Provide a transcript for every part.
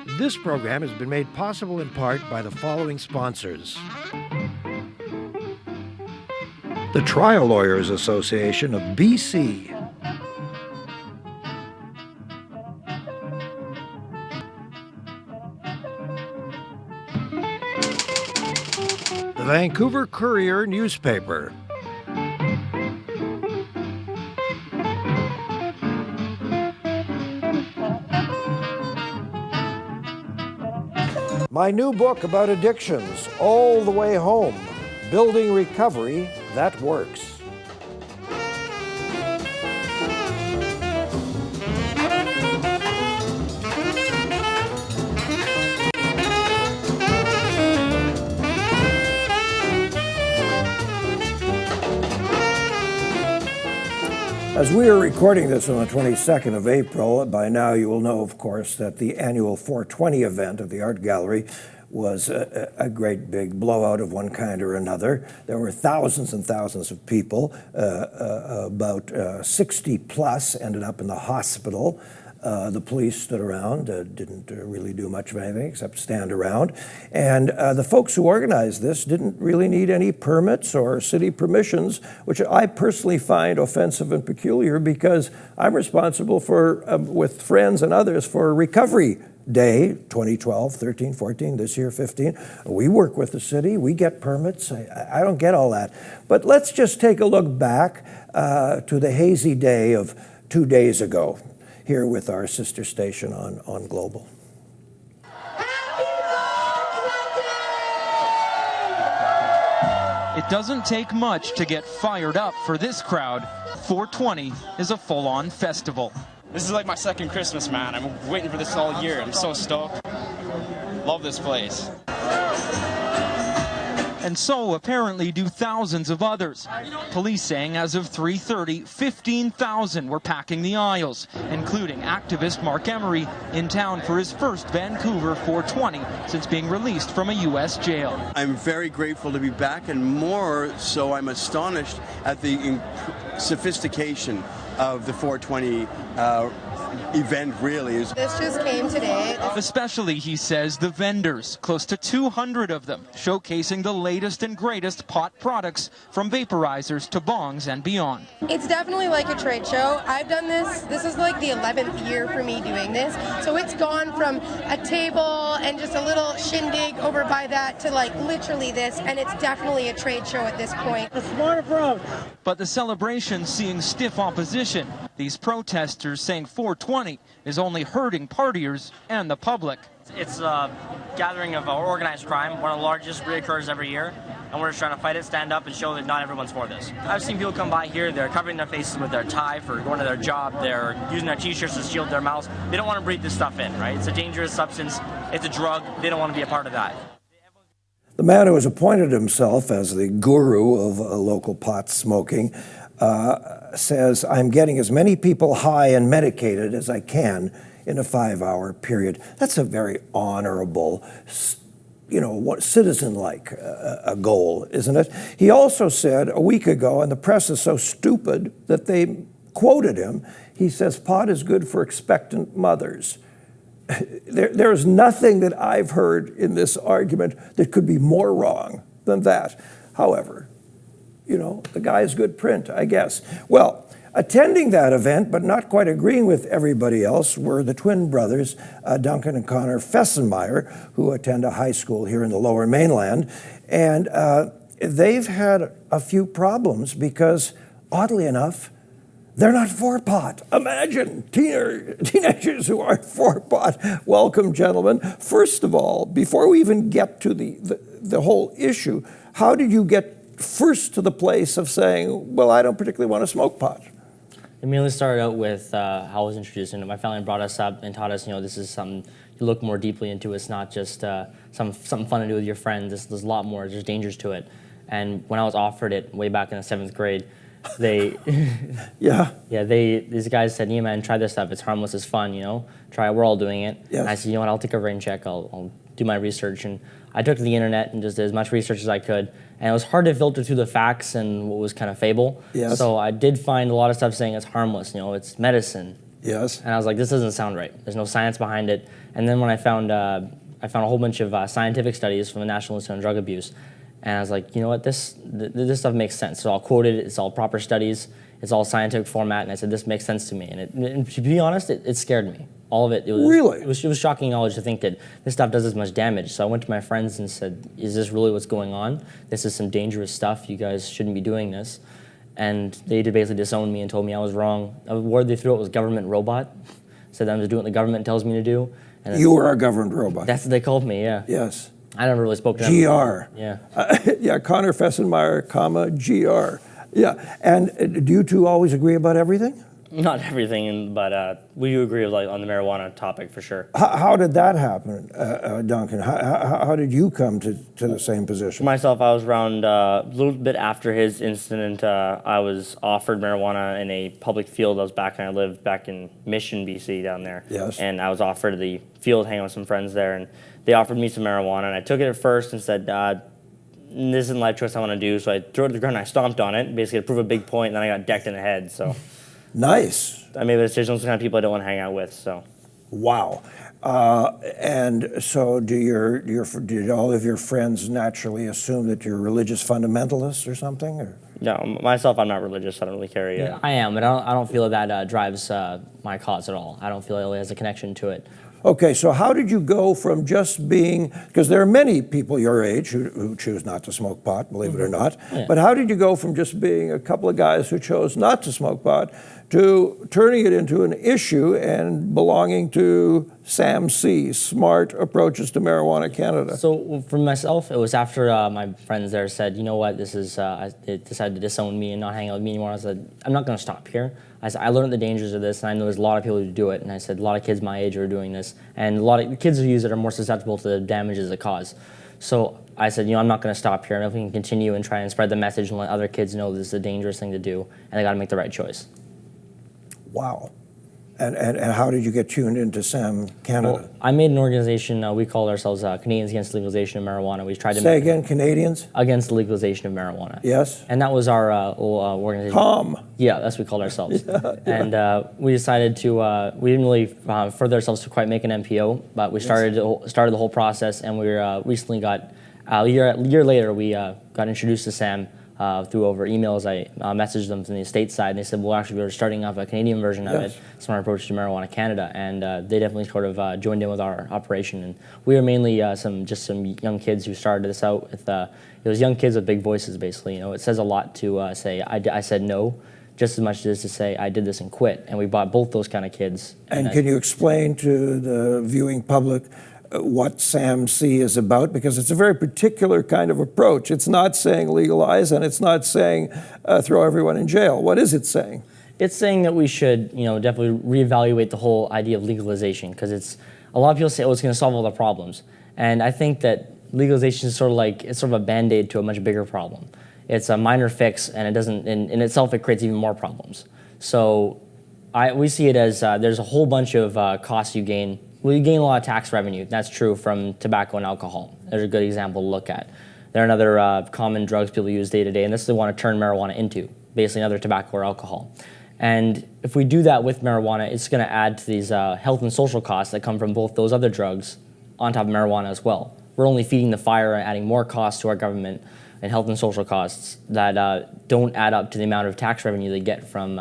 This program has been made possible in part by the following sponsors. The Trial Lawyers Association of BC. The Vancouver Courier newspaper. My new book about addictions, All the Way Home, Building Recovery That Works. As we are recording this on the 22nd of April, by now you will know, of course, that the annual 420 event of the Art Gallery was a great big blowout of one kind or another. There were thousands and thousands of people, about 60 plus ended up in the hospital. The police stood around, didn't really do much of anything except stand around. And the folks who organized this didn't really need any permits or city permissions, which I personally find offensive and peculiar because I'm responsible for, with friends and others, for Recovery Day, 2012, 13, 14, this year 15. We work with the city, we get permits. I don't get all that. But let's just take a look back to the hazy day of 2 days ago, here with our sister station on Global. It doesn't take much to get fired up for this crowd. 420 is a full-on festival. This is like my second Christmas, man. I'm waiting for this all year. I'm so stoked. Love this place. And so apparently do thousands of others. Police saying as of 3:30, 15,000 were packing the aisles, including activist Mark Emery, in town for his first Vancouver 420 since being released from a U.S. jail. I'm very grateful to be back, and more so I'm astonished at the sophistication of the 420 event really is. This just came today. Especially, he says, the vendors, close to 200 of them, showcasing the latest and greatest pot products from vaporizers to bongs and beyond. It's definitely like a trade show. I've done this. This is like the 11th year for me doing this. So it's gone from a table and just a little shindig over by that to like literally this, and it's definitely a trade show at this point. A smart approach. But the celebration seeing stiff opposition. These protesters saying 420 is only hurting partiers and the public. It's a gathering of organized crime, one of the largest reoccurs every year, and we're just trying to fight it, stand up, and show that not everyone's for this. I've seen people come by here, they're covering their faces with their tie for going to their job, they're using their t-shirts to shield their mouths. They don't want to breathe this stuff in, right? It's a dangerous substance, it's a drug, they don't want to be a part of that. The man who has appointed himself as the guru of local pot smoking says, I'm getting as many people high and medicated as I can in a 5-hour period. That's a very honorable, citizen-like a goal, isn't it? He also said a week ago, and the press is so stupid that they quoted him, he says, pot is good for expectant mothers. There's nothing that I've heard in this argument that could be more wrong than that. However, the guy is good print, I guess. Well, attending that event, but not quite agreeing with everybody else, were the twin brothers, Duncan and Connor Fesenmaier, who attend a high school here in the Lower Mainland. And they've had a few problems because, oddly enough, they're not for pot. Imagine teenagers who aren't for pot. Welcome, gentlemen. First of all, before we even get to the whole issue, how did you get first to the place of saying, well, I don't particularly want to smoke pot? It mainly started out with how I was introduced into it. My family brought us up and taught us, this is something you look more deeply into. It's not just something fun to do with your friends. There's a lot more. There's dangers to it. And when I was offered it way back in the 7th grade, these guys said, yeah, man, try this stuff. It's harmless, it's fun, Try it, we're all doing it. Yes. And I said, I'll take a rain check. I'll do my research. And I took to the internet and just did as much research as I could. And it was hard to filter through the facts and what was kind of fable. Yes. So I did find a lot of stuff saying it's harmless, it's medicine. Yes. And I was like, this doesn't sound right. There's no science behind it. And then when I found a whole bunch of scientific studies from the National Institute on Drug Abuse, and I was like, you know what, this stuff makes sense. It's all quoted, it's all proper studies, it's all scientific format, and I said, this makes sense to me. And to be honest, it scared me. All of it. Really? It was shocking knowledge to think that this stuff does as much damage. So I went to my friends and said, is this really what's going on? This is some dangerous stuff. You guys shouldn't be doing this. And they basically disowned me and told me I was wrong. The word they threw out was government robot. Said I'm just doing what the government tells me to do. And You were a government robot. that's what they called me, yeah. Yes. I never really spoke to them. GR. Yeah. Yeah, Connor Fesenmaier, comma, GR. Yeah, and do you two always agree about everything? Not everything, but we do agree on the marijuana topic for sure. How did that happen, Duncan? How did you come to the same For position? myself, I was around a little bit after his incident. I was offered marijuana in a public field. I lived back in Mission, BC down there. Yes. And I was offered the field, hanging with some friends there, and they offered me some marijuana, and I took it at first and said, this isn't the life choice I want to do, so I threw it to the ground and I stomped on it, basically to prove a big point, and then I got decked in the head, so. Nice. I made the decision, those are the kind of people I don't want to hang out with, so. Wow. And so did all of your friends naturally assume that you're religious fundamentalists or something? Or? No, myself, I'm not religious, I don't really care yet. Yeah, I am, but I don't feel that drives my cause at all. I don't feel it really has a connection to it. Okay, so how did you go from just being, because there are many people your age who choose not to smoke pot, believe it or not, Yeah. but how did you go from just being a couple of guys who chose not to smoke pot to turning it into an issue and belonging to SAMC, Smart Approaches to Marijuana Canada? So for myself, it was after my friends there said, you know what, they decided to disown me and not hang out with me anymore. I said, I'm not going to stop here. I said, I learned the dangers of this, and I know there's a lot of people who do it. And I said, a lot of kids my age are doing this, and a lot of kids who use it are more susceptible to the damages it cause. So I said, I'm not going to stop here. And if we can continue and try and spread the message and let other kids know this is a dangerous thing to do, and they got to make the right choice. Wow. And how did you get tuned into SAM Canada? Well, I made an organization, we called ourselves Canadians Against the Legalization of Marijuana. We tried to Say again, Canadians? Against the legalization of marijuana. Yes. And that was our organization. CALM. Yeah, that's what we called ourselves. And we decided to, we didn't really further ourselves to quite make an MPO, but we started the whole process, and we recently got, a year later, we got introduced to SAM through over emails. I messaged them from the state side, and they said, well, actually, we're starting off a Canadian version of it, Smart Approach to Marijuana Canada, and they definitely sort of joined in with our operation. And we were mainly some young kids who started this out with, it was young kids with big voices, basically. It says a lot to say, I said no, just as much as it is to say, I did this and quit. And we bought both those kind of kids. And can you explain to the viewing public what SAMC is about? Because it's a very particular kind of approach. It's not saying legalize, and it's not saying throw everyone in jail. What is it saying? It's saying that we should, definitely reevaluate the whole idea of legalization, because a lot of people say, oh, it's going to solve all the problems. And I think that legalization is sort of a Band-Aid to a much bigger problem. It's a minor fix, and it doesn't, in itself, it creates even more problems. So we see it as there's a whole bunch of costs you gain. Well, you gain a lot of tax revenue. That's true from tobacco and alcohol. There's a good example to look at. There are another common drugs people use day to day, and this is what they want to turn marijuana into, basically another tobacco or alcohol. And if we do that with marijuana, it's going to add to these health and social costs that come from both those other drugs on top of marijuana as well. We're only feeding the fire and adding more costs to our government and health and social costs that don't add up to the amount of tax revenue they get from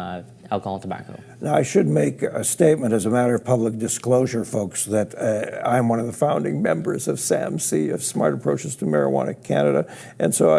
alcohol and tobacco. Now, I should make a statement as a matter of public disclosure, folks, that I'm one of the founding members of SAMC, of Smart Approaches to Marijuana Canada. And so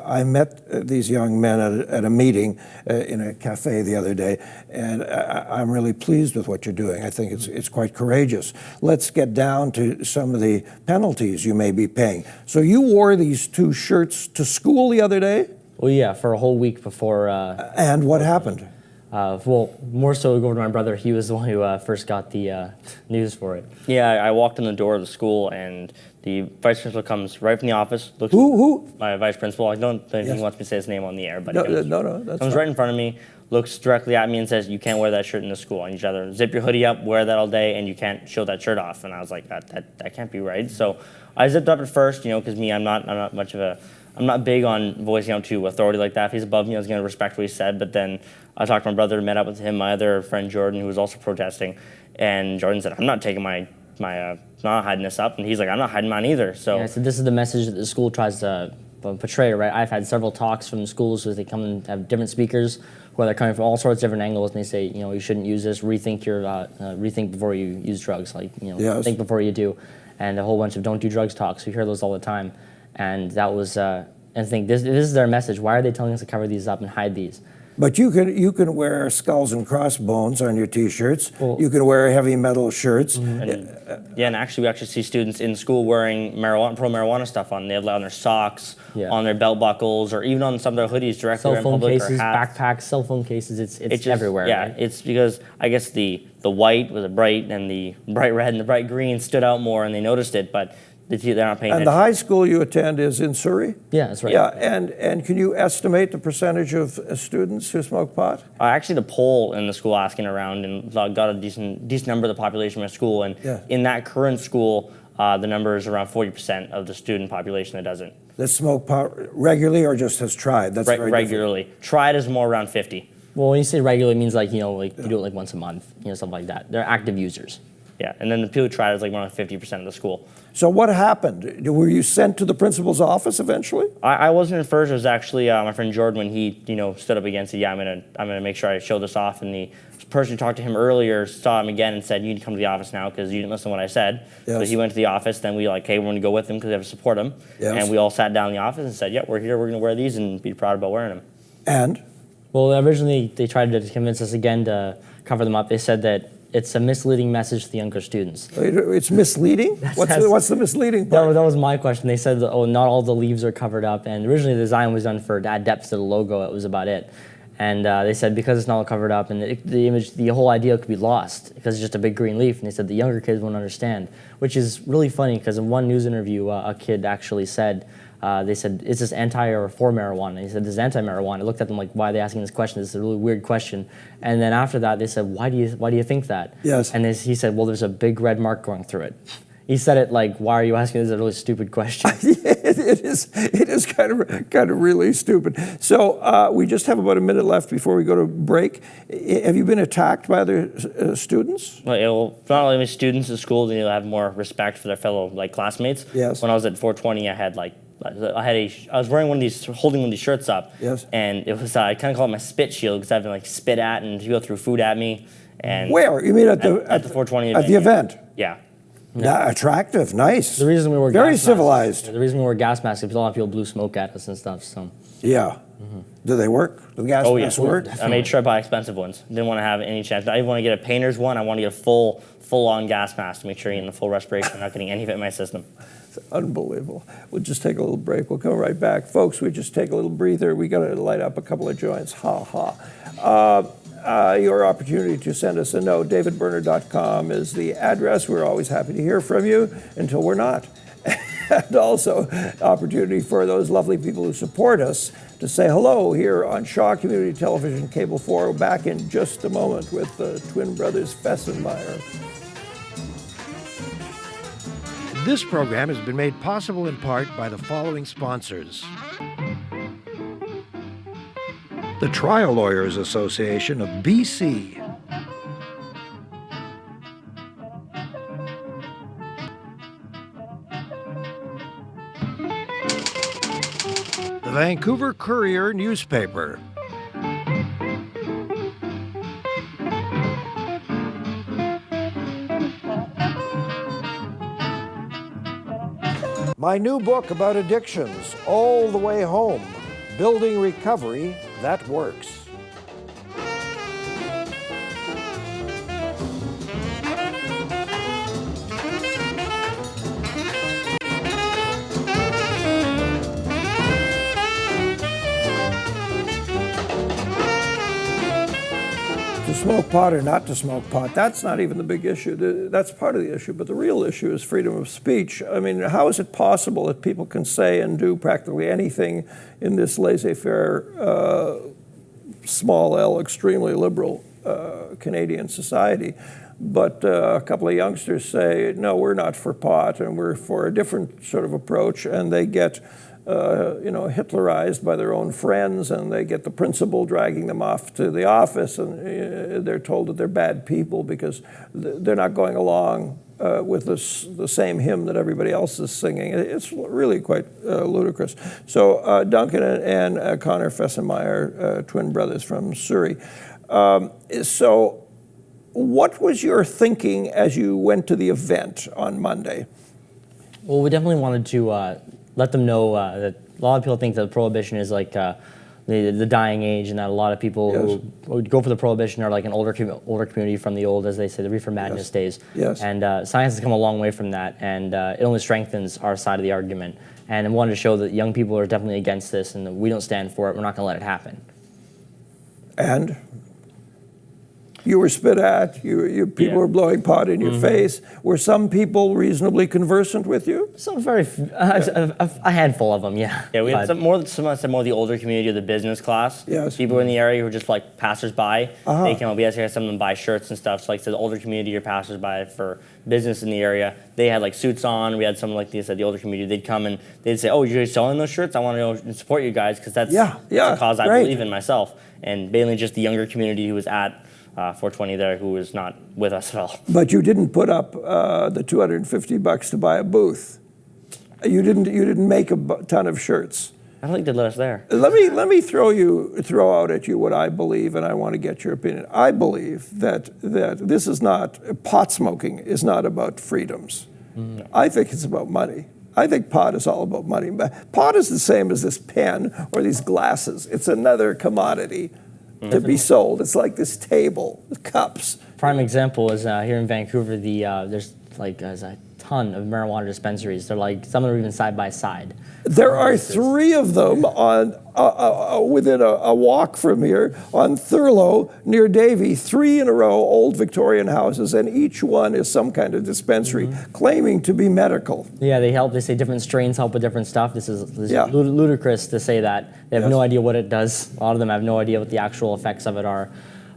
I met these young men at a meeting in a cafe the other day, and I'm really pleased with what you're doing. I think it's quite courageous. Let's get down to some of the penalties you may be paying. So you wore these two shirts to school the other day? Well, yeah, for a whole week before. And what happened? Well, more so go over to my brother. He was the one who first got the news for it. Yeah, I walked in the door of the school, and the vice principal comes right from the office. Who? My vice principal. I don't think he wants me to say his name on the air, but No, that's comes right in front of me, looks directly at me and says, "You can't wear that shirt in the school. And you should either zip your hoodie up, wear that all day, and you can't show that shirt off." And I was like, that can't be right. So I zipped up at first, because I'm not big on voicing out to authority like that. If he's above me, I was going to respect what he said. But then I talked to my brother, met up with him, my other friend Jordan, who was also protesting, and Jordan said, "I'm not taking not hiding this up," and he's like, "I'm not hiding mine either." So yeah, so this is the message that the school tries to portray, right? I've had several talks from schools where they come and have different speakers, where they're coming from all sorts of different angles, and they say, you shouldn't use this. Rethink before you use drugs. Yes. Think before you do, and a whole bunch of don't do drugs talks. We hear those all the time, and that was. And I think this is their message. Why are they telling us to cover these up and hide these? But you can wear skulls and crossbones on your T-shirts. Well, you can wear heavy metal shirts. And actually, we actually see students in school wearing pro-marijuana stuff on. They have it on their socks, on their belt buckles, or even on some of their hoodies directly cell in phone public, cases, backpacks, cell phone cases. It's just everywhere. Yeah, right? It's because I guess the white was a bright, and the bright red and the bright green stood out more, and they noticed it, but they're not paying attention. And the high school you attend is in Surrey? Yeah, that's right. Yeah, and can you estimate the percentage of students who smoke pot? Actually, the poll in the school asking around and got a decent number of the population in my school, and in that current school, the number is around 40% of the student population that doesn't. That smoke pot regularly or just has tried? That's very regularly. Different. Tried is more around 50. Well, when you say regularly, it means you do it like once a month, something like that. They're active users. Yeah, and then the people who tried is like around 50% of the school. So what happened? Were you sent to the principal's office eventually? I wasn't at first. It was actually my friend Jordan when he stood up against it. Yeah, I'm gonna make sure I show this off. And the person who talked to him earlier saw him again and said, "You need to come to the office now because you didn't listen to what I said." Yes. So he went to the office. Then we hey, we're going to go with him because we have to support him. Yes. And we all sat down in the office and said, "Yeah, we're here. We're going to wear these and be proud about wearing them." And? Well, originally they tried to convince us again to cover them up. They said that it's a misleading message to the younger students. It's misleading? What's the misleading part? That was my question. They said, not all the leaves are covered up. And originally the design was done for add depth to the logo. That was about it. And they said because it's not all covered up and the whole idea could be lost because it's just a big green leaf. And they said the younger kids won't understand, which is really funny because in one news interview, a kid actually said, they said, "Is this anti or for marijuana?" And he said, "This is anti-marijuana." I looked at them like, "Why are they asking this question? This is a really weird question." And then after that, they said, "Why do you think that?" Yes. And he said, "Well, there's a big red mark going through it." He said it like, "Why are you asking? This is a really stupid question." It is kind of really stupid. So we just have about a minute left before we go to break. Have you been attacked by other students? Well, not only students at school, they need to have more respect for their fellow classmates. Yes. When I was at 420, I was wearing holding one of these shirts up. Yes. And it was I kind of call it my spit shield because I've been spit at and people threw food at me. And where? You mean at the 420 event? At the event? Yeah. Yeah, attractive, nice. The reason we were very civilized. The reason we wore gas masks is because a lot of people blew smoke at us and stuff. So. Yeah. Mm-hmm. Do they work? Do the gas masks work? I made sure I buy expensive ones. Didn't want to have any chance. I didn't want to get a painter's one. I want to get a full-on gas mask to make sure you're in the full respiration, not getting any of it in my system. It's unbelievable. We'll just take a little break. We'll come right back. Folks, we just take a little breather. We got to light up a couple of joints. Ha, ha. Your opportunity to send us a note, davidberner.com is the address. We're always happy to hear from you until we're not. And also, opportunity for those lovely people who support us to say hello here on Shaw Community Television, Cable 4. Back in just a moment with the twin brothers Fesenmaier. This program has been made possible in part by the following sponsors. The Trial Lawyers Association of BC. The Vancouver Courier newspaper. My new book about addictions, All the Way Home, Building Recovery That Works. To smoke pot or not to smoke pot, that's not even the big issue. That's part of the issue, but the real issue is freedom of speech. I mean, how is it possible that people can say and do practically anything in this laissez-faire small L, extremely liberal Canadian society. But a couple of youngsters say, no, we're not for pot, and we're for a different sort of approach, and they get Hitlerized by their own friends, and they get the principal dragging them off to the office, and they're told that they're bad people because they're not going along with the same hymn that everybody else is singing. It's really quite ludicrous. So Duncan and Connor Fesenmaier, twin brothers from Surrey. So what was your thinking as you went to the event on Monday? Well, we definitely wanted to let them know that a lot of people think that Prohibition is like the dying age, and that a lot of people who would go for the Prohibition are like an older community from the old, as they say, the Reefer Madness days. Yes. And science has come a long way from that, and it only strengthens our side of the argument. And I wanted to show that young people are definitely against this, and that we don't stand for it. We're not going to let it happen. And you were spit at, people were blowing pot in your face. Were some people reasonably conversant with you? So a handful of them, yeah. Yeah, we had some more of the older community of the business class. Yes. People in the area who were just like passersby. They came up. We had some of them buy shirts and stuff. So like the older community or passersby for business in the area, they had like suits on. We had some, like they said, the older community. They'd come and they'd say, "Oh, you're selling those shirts? I want to go and support you guys because that's a cause I believe in myself." And mainly just the younger community who was at 420 there, who was not with us at all. But you didn't put up the $250 to buy a booth. You didn't make a ton of shirts. I don't think they'd let us there. Let me throw out at you what I believe, and I want to get your opinion. I believe that this is not, pot smoking is not about freedoms. No. I think it's about money. I think pot is all about money. Pot is the same as this pen or these glasses. It's another commodity to be sold. It's like this table, cups. Prime example is here in Vancouver. There's a ton of marijuana dispensaries. They're like, some are even side by side. There are 3 of them on within a walk from here on Thurlow near Davie. 3 in a row, old Victorian houses, and each one is some kind of dispensary claiming to be medical. Yeah, they help. They say different strains help with different stuff. This is ludicrous to say that. They have no idea what it does. A lot of them have no idea what the actual effects of it are.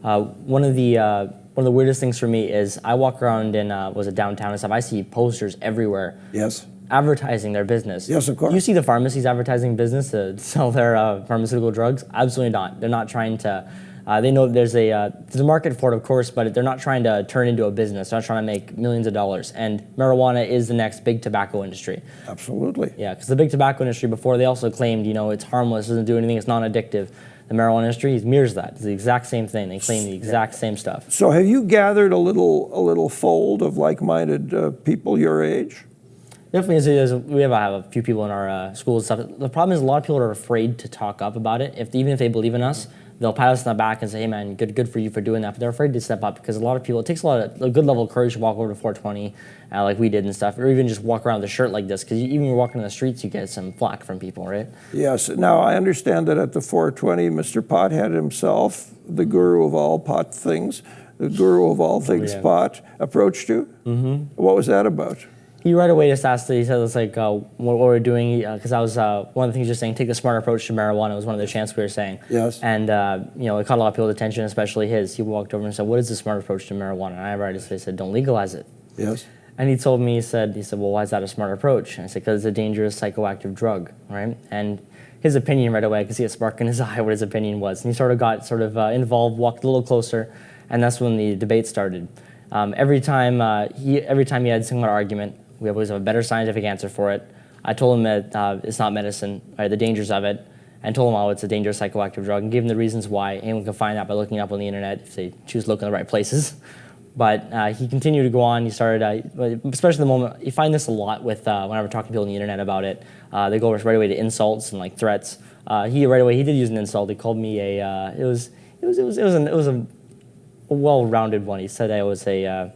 One of the weirdest things for me is I walk around in downtown and stuff. I see posters everywhere. Yes. Advertising their business. Yes, of course. You see the pharmacies advertising business to sell their pharmaceutical drugs? Absolutely not. They're not trying to. They know there's a market for it, of course, but they're not trying to turn into a business. They're not trying to make millions of dollars. And marijuana is the next big tobacco industry. Absolutely. Yeah, because the big tobacco industry before, they also claimed, it's harmless, doesn't do anything, it's non-addictive. The marijuana industry mirrors that. It's the exact same thing. They claim the exact same stuff. So have you gathered a little fold of like-minded people your age? Definitely, we have a few people in our schools and stuff. The problem is a lot of people are afraid to talk up about it. Even if they believe in us, they'll pat us on the back and say, "Hey, man, good for you for doing that." But they're afraid to step up because a lot of people, it takes a good level of courage to walk over to 420 like we did and stuff, or even just walk around with a shirt like this, because even when you're walking in the streets, you get some flack from people, right? Yes. Now, I understand that at the 420, Mr. Pothead himself, the guru of all pot things, the guru of all things pot, approached you. Mm-hmm. What was that about? He right away just asked, he said, it's like, what we're doing, because I was, one of the things you're saying, take the smart approach to marijuana was one of the chants we were saying. Yes. And, it caught a lot of people's attention, especially his. He walked over and said, what is the smart approach to marijuana? And I right away said, don't legalize it. Yes. And he told me, he said, well, why is that a smart approach? And I said, because it's a dangerous psychoactive drug, right? And his opinion right away, I could see a spark in his eye what his opinion was. And he got involved, walked a little closer, and that's when the debate started. Every time he had some kind of argument, we always have a better scientific answer for it. I told him that it's not medicine, right, the dangers of it, and told him how it's a dangerous psychoactive drug, and gave him the reasons why. Anyone can find out by looking it up on the internet if they choose to look in the right places. But he continued to go on. He started, especially the moment, you find this a lot with whenever talking to people on the internet about it. They go right away to insults and like threats. He did use an insult. He called me it was a well-rounded one. He said I was basically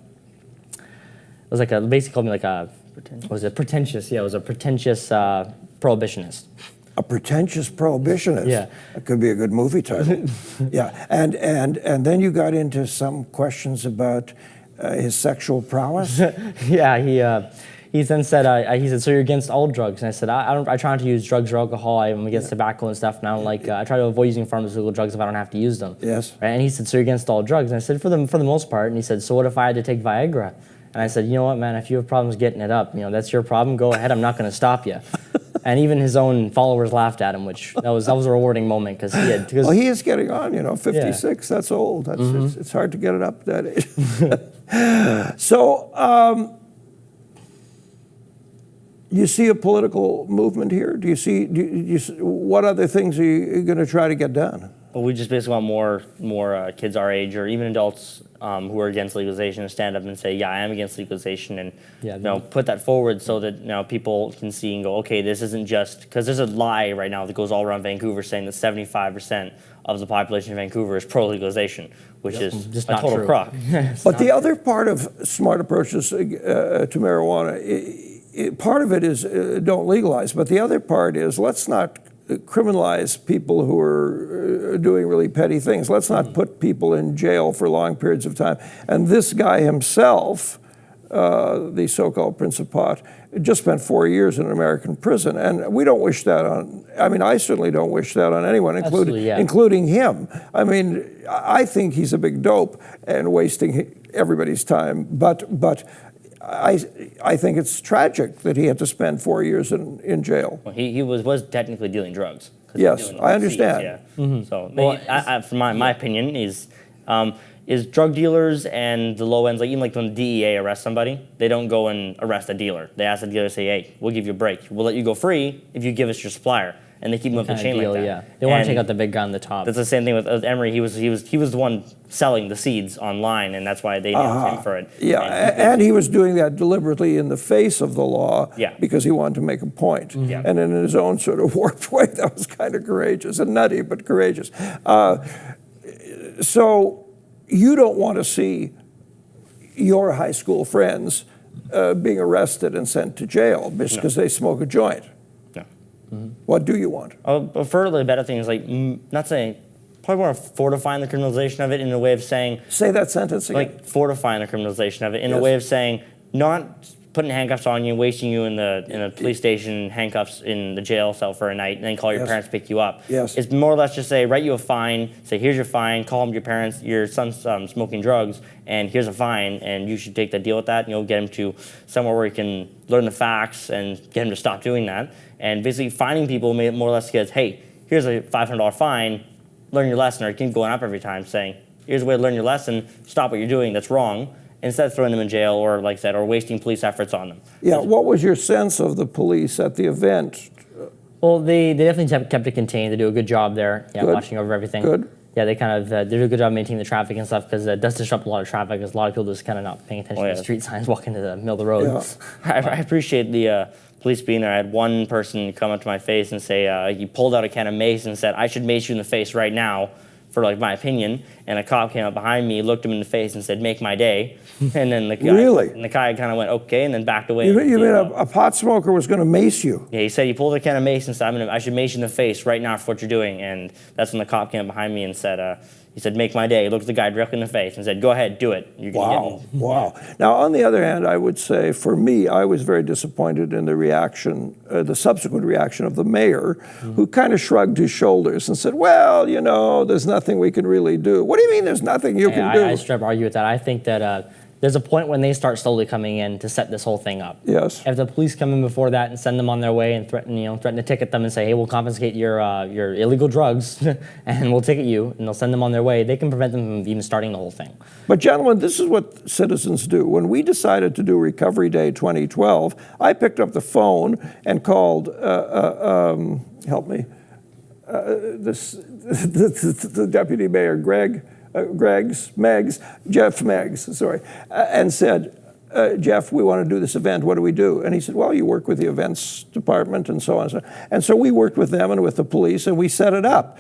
called me like pretentious? Yeah, it was a pretentious prohibitionist. A pretentious prohibitionist. Yeah. That could be a good movie title. Yeah, and then you got into some questions about his sexual prowess. Yeah, he then said, he said, so you're against all drugs? And I said, I try not to use drugs or alcohol. I'm against tobacco and stuff, and I don't like. I try to avoid using pharmaceutical drugs if I don't have to use them. Yes. Right? And he said, so you're against all drugs? And I said, for the most part. And he said, so what if I had to take Viagra? And I said, you know what, man, if you have problems getting it up, that's your problem. Go ahead. I'm not going to stop you. And even his own followers laughed at him, which that was a rewarding moment because he had. Well, he is getting on, 56. That's old. That's it's hard to get it up that age. So, you see a political movement here? Do you see? What other things are you going to try to get done? Well, we just basically want more kids our age, or even adults who are against legalization, to stand up and say, "Yeah, I am against legalization," and put that forward so that people can see and go, "Okay, this isn't just," because there's a lie right now that goes all around Vancouver saying that 75% of the population of Vancouver is pro legalization, which is just a not total true. crock. But the other part of smart approaches to marijuana, part of it is don't legalize, but the other part is let's not criminalize people who are doing really petty things. Let's not put people in jail for long periods of time. And this guy himself, the so-called Prince of Pot, just spent 4 years in an American prison. And we don't wish that on, I certainly don't wish that on anyone, including him. I think he's a big dope and wasting everybody's time. But I think it's tragic that he had to spend 4 years in jail. Well, he was technically dealing drugs. Yes, I understand. So, from my opinion, is drug dealers and the low ends, even when the DEA arrests somebody, they don't go and arrest a dealer. They ask the dealer, say, "Hey, we'll give you a break. We'll let you go free if you give us your supplier." And they keep moving the chain like that. Yeah. They want to take out the big guy on the top. That's the same thing with Emery. He was the one selling the seeds online, and that's why they nailed him for it. Yeah, and he was doing that deliberately in the face of the law because he wanted to make a point. Yeah. And in his own sort of warped way, that was kind of courageous and nutty, but courageous. So you don't want to see your high school friends being arrested and sent to jail because they smoke a joint. What do you want? But further, the better thing is not saying, probably want to fortifying the criminalization of it in a way of saying. Say that sentence again. Fortifying the criminalization of it in a way of saying, not putting handcuffs on you, wasting you in the police station, handcuffs in the jail cell for a night, and then call your parents to pick you up. Yes. It's more or less just say, write you a fine, say, here's your fine, call them your parents, your son's smoking drugs, and here's a fine, and you should take that deal with that, and get him to somewhere where he can learn the facts and get him to stop doing that. And basically finding people more or less because, hey, here's a $500 fine, learn your lesson, or keep going up every time saying, here's a way to learn your lesson, stop what you're doing that's wrong, instead of throwing them in jail or, like I said, or wasting police efforts on them. Yeah, what was your sense of the police at the event? Well, they definitely kept it contained. They do a good job there, watching over everything. Good. Yeah, they kind of they do a good job maintaining the traffic and stuff because it does disrupt a lot of traffic because a lot of people just kind of not paying attention to the street signs walking to the middle of the road. Yeah. I appreciate the police being there. I had one person come up to my face and say, he pulled out a can of mace and said, I should mace you in the face right now for my opinion. And a cop came up behind me, looked him in the face and said, make my day. And then the guy kind of went, okay, and then backed away. You mean a pot smoker was going to mace you? Yeah, he said he pulled a can of mace and said, I should mace you in the face right now for what you're doing. And that's when the cop came up behind me and said, he said, make my day. He looked the guy directly in the face and said, go ahead, do it. Wow. Now, on the other hand, I would say, for me, I was very disappointed in the reaction, the subsequent reaction of the mayor, who kind of shrugged his shoulders and said, well, there's nothing we can really do. What do you mean there's nothing you can do? I straight up argue with that. I think that there's a point when they start slowly coming in to set this whole thing up. Yes. If the police come in before that and send them on their way and threaten to ticket them and say, hey, we'll confiscate your illegal drugs and we'll ticket you, and they'll send them on their way, they can prevent them from even starting the whole thing. But gentlemen, this is what citizens do. When we decided to do Recovery Day 2012, I picked up the phone and called, help me, the deputy mayor, Jeff Meggs, sorry, and said, Jeff, we want to do this event, what do we do? And he said, well, you work with the events department and so on. And so we worked with them and with the police and we set it up.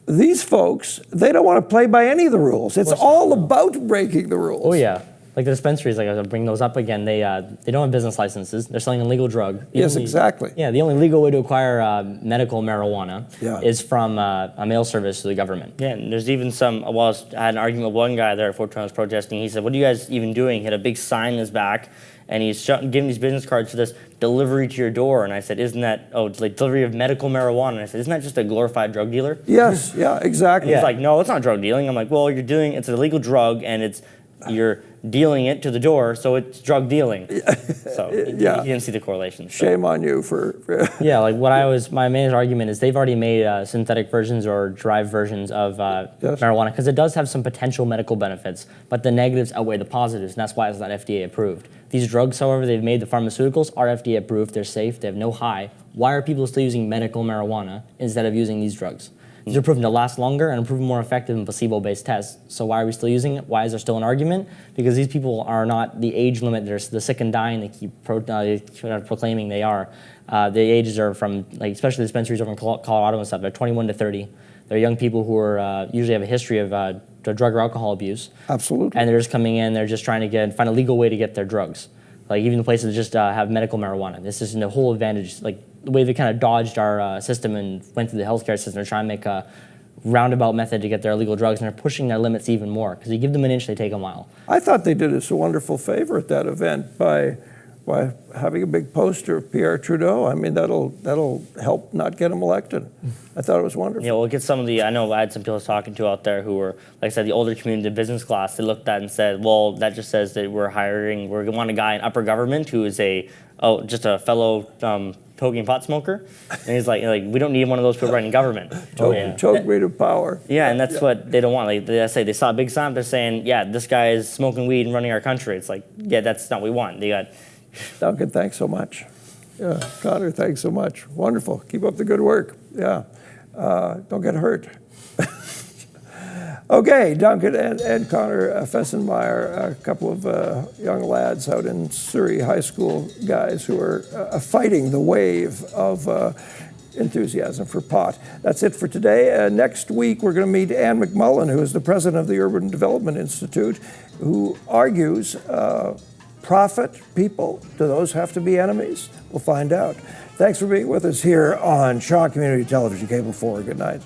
These folks, they don't want to play by any of the rules. It's all about breaking the rules. Oh, yeah. Like the dispensaries, I'll bring those up again. They don't have business licenses. They're selling a legal drug. Yes, exactly. Yeah, the only legal way to acquire medical marijuana is from a mail service to the government. Yeah, and there's even some, I had an argument with one guy there at Fort Toronto protesting. He said, what are you guys even doing? He had a big sign in his back, and he's giving these business cards for this delivery to your door. And I said, isn't that, it's like delivery of medical marijuana. And I said, isn't that just a glorified drug dealer? Yes, yeah, exactly. He's like, no, it's not drug dealing. I'm like, well, it's an illegal drug, and you're dealing it to the door, so it's drug dealing. So you didn't see the correlation. So. Shame on you for Yeah, like my main argument is they've already made synthetic versions or derived versions of marijuana, because it does have some potential medical benefits, but the negatives outweigh the positives, and that's why it's not FDA approved. These drugs, however, they've made, the pharmaceuticals, are FDA approved, they're safe, they have no high. Why are people still using medical marijuana instead of using these drugs? These are proven to last longer and are proven more effective in placebo-based tests. So why are we still using it? Why is there still an argument? Because these people are not the age limit. They're the sick and dying. They keep proclaiming they are. The ages are from, like, especially the dispensaries over in Colorado and stuff. They're 21 to 30. They're young people who are usually have a history of drug or alcohol abuse. Absolutely. And they're just coming in. They're just trying to find a legal way to get their drugs. Like even the places that just have medical marijuana. This is the whole advantage. Like the way they kind of dodged our system and went through the healthcare system. They're trying to make a roundabout method to get their illegal drugs, and they're pushing their limits even more. Because you give them an inch, they take a mile. I thought they did us a wonderful favor at that event by having a big poster of Pierre Trudeau. I mean, that'll help not get him elected. I thought it was wonderful. Yeah, we'll get some of I know I had some people I was talking to out there who were, like I said, the older community, the business class. They looked at it and said, well, that just says that we want a guy in upper government who is just a fellow token pot smoker. And he's like, we don't need one of those people running government. Choke weed of power. Yeah, and that's what they don't want. Like they say, they saw a big sign, they're saying, yeah, this guy is smoking weed and running our country. It's like, yeah, that's not what we want. They got. Duncan, thanks so much. Yeah, Connor, thanks so much. Wonderful. Keep up the good work. Yeah. Don't get hurt. Okay, Duncan and Connor Fesenmaier, a couple of young lads out in Surrey, high school guys who are fighting the wave of enthusiasm for pot. That's it for today. Next week, we're going to meet Anne McMullen, who is the president of the Urban Development Institute, who argues profit, people, do those have to be enemies? We'll find out. Thanks for being with us here on Shaw Community Television, Cable 4. Good night.